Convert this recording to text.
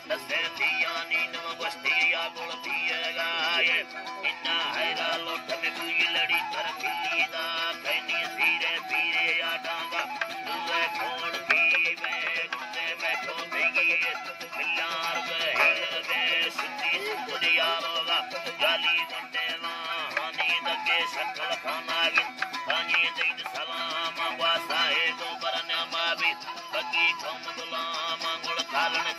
दसे दिया नींद में बस्तिया बोलती गाय इन्ना हैरा लोट में कोई लड़ी कर मिलीदा कहनी सीरे पीरे या डांगा तुझे छोड़ की मैं गुस्से में खो देगी मिलार हिल में सिद्धि सुधिया होगा जाली मुंडे हानी दगे शक्ल खाना हानी दईद सलाम वासाए दो बरना मावी बगी कौम गुलाम गुल खालन